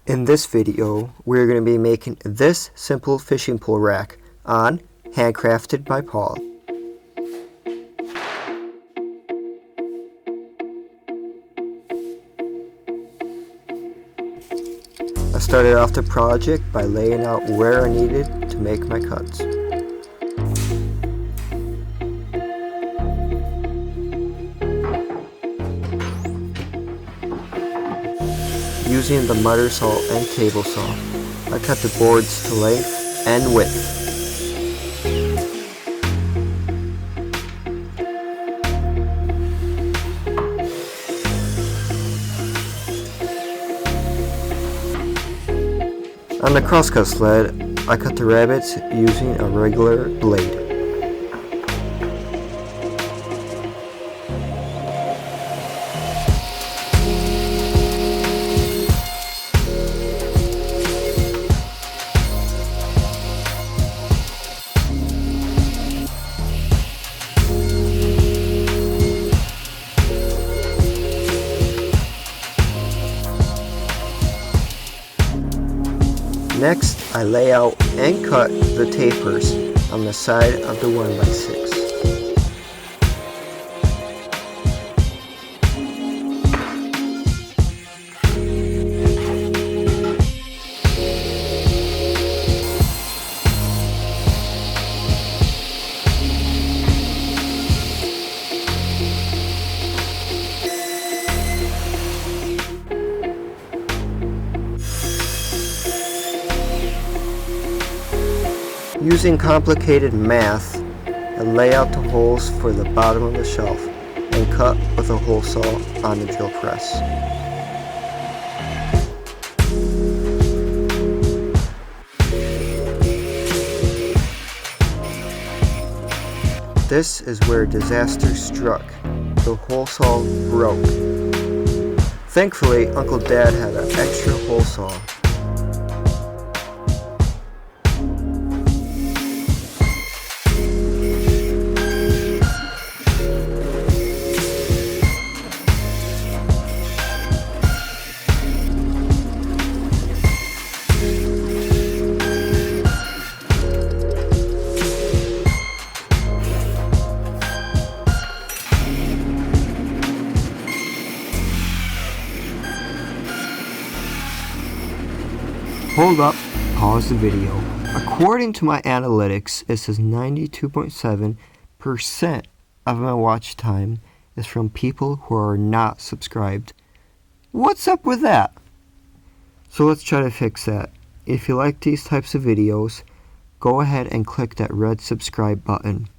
In this video, we're going to be making this simple fishing pole rack on Handcrafted by Paul. I started off the project by laying out where I needed to make my cuts. Using the miter saw and table saw, I cut the boards to length and width. On the crosscut sled, I cut the rabbets using a regular blade. Next, I lay out and cut the tapers on the side of the 1x6. Using complicated math, I lay out the holes for the bottom of the shelf and cut with a hole saw on the drill press. This is where disaster struck. The hole saw broke. Thankfully, Uncle Dad had an extra hole saw. Hold up, pause the video. According to my analytics, it says 92.7% of my watch time is from people who are not subscribed. What's up with that? So let's try to fix that. If you like these types of videos, go ahead and click that red subscribe button.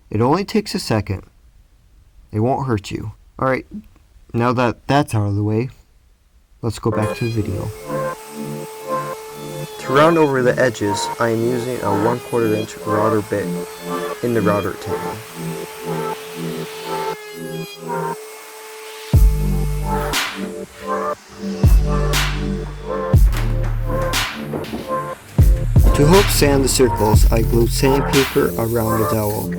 It only takes a second. It won't hurt you. Alright, now that that's out of the way, let's go back to the video. To round over the edges, I am using a 1/4 inch router bit in the router table. To help sand the circles, I glued sandpaper around the dowel.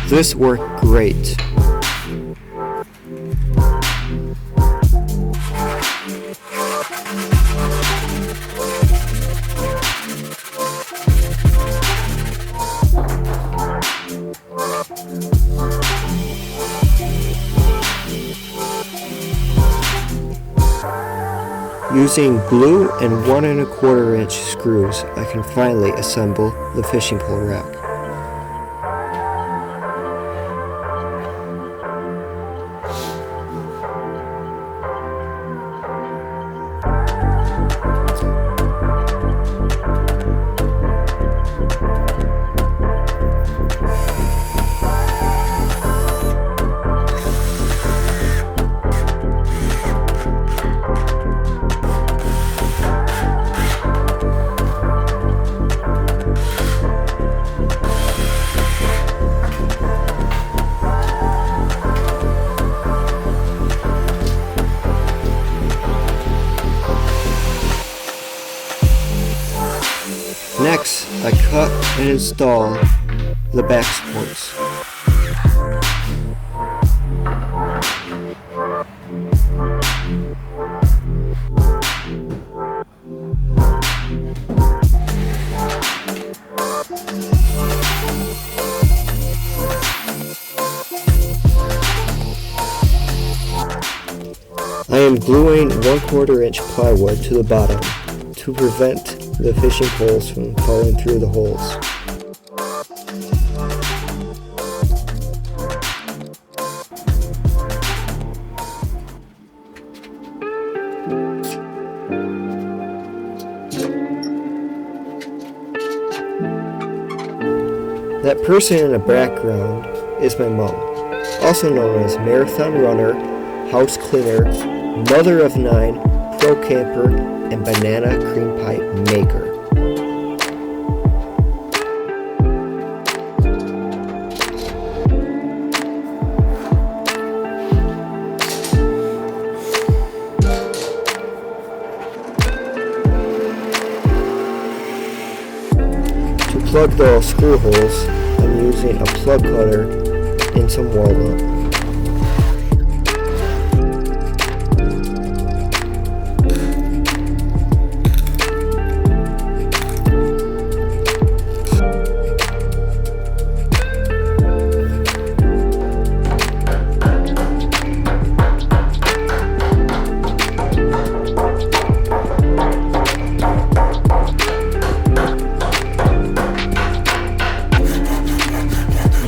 This worked great. Using glue and 1 1/4 inch screws, I can finally assemble the fishing pole rack. Next, I cut and install the back supports. I am gluing 1/4 inch plywood to the bottom to prevent the fishing poles from falling through the holes. That person in the background is my mom, also known as marathon runner, house cleaner, mother of 9, pro camper, and banana cream pie maker. To plug the screw holes, I'm using a plug cutter and some walnut.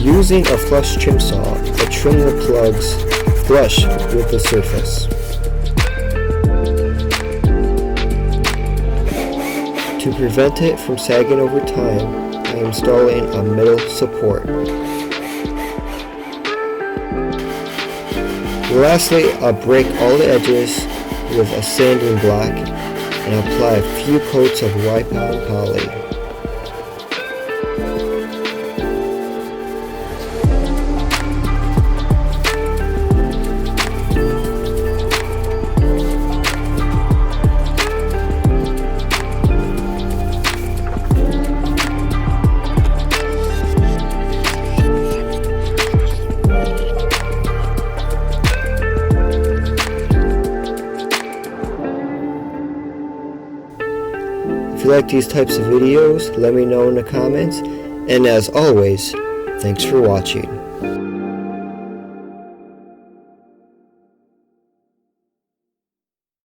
Using a flush trim saw, I trim the plugs flush with the surface. To prevent it from sagging over time, I am installing a middle support. Lastly, I'll break all the edges with a sanding block and apply a few coats of Wipe-On poly. If you like these types of videos, let me know in the comments, and as always, thanks for watching.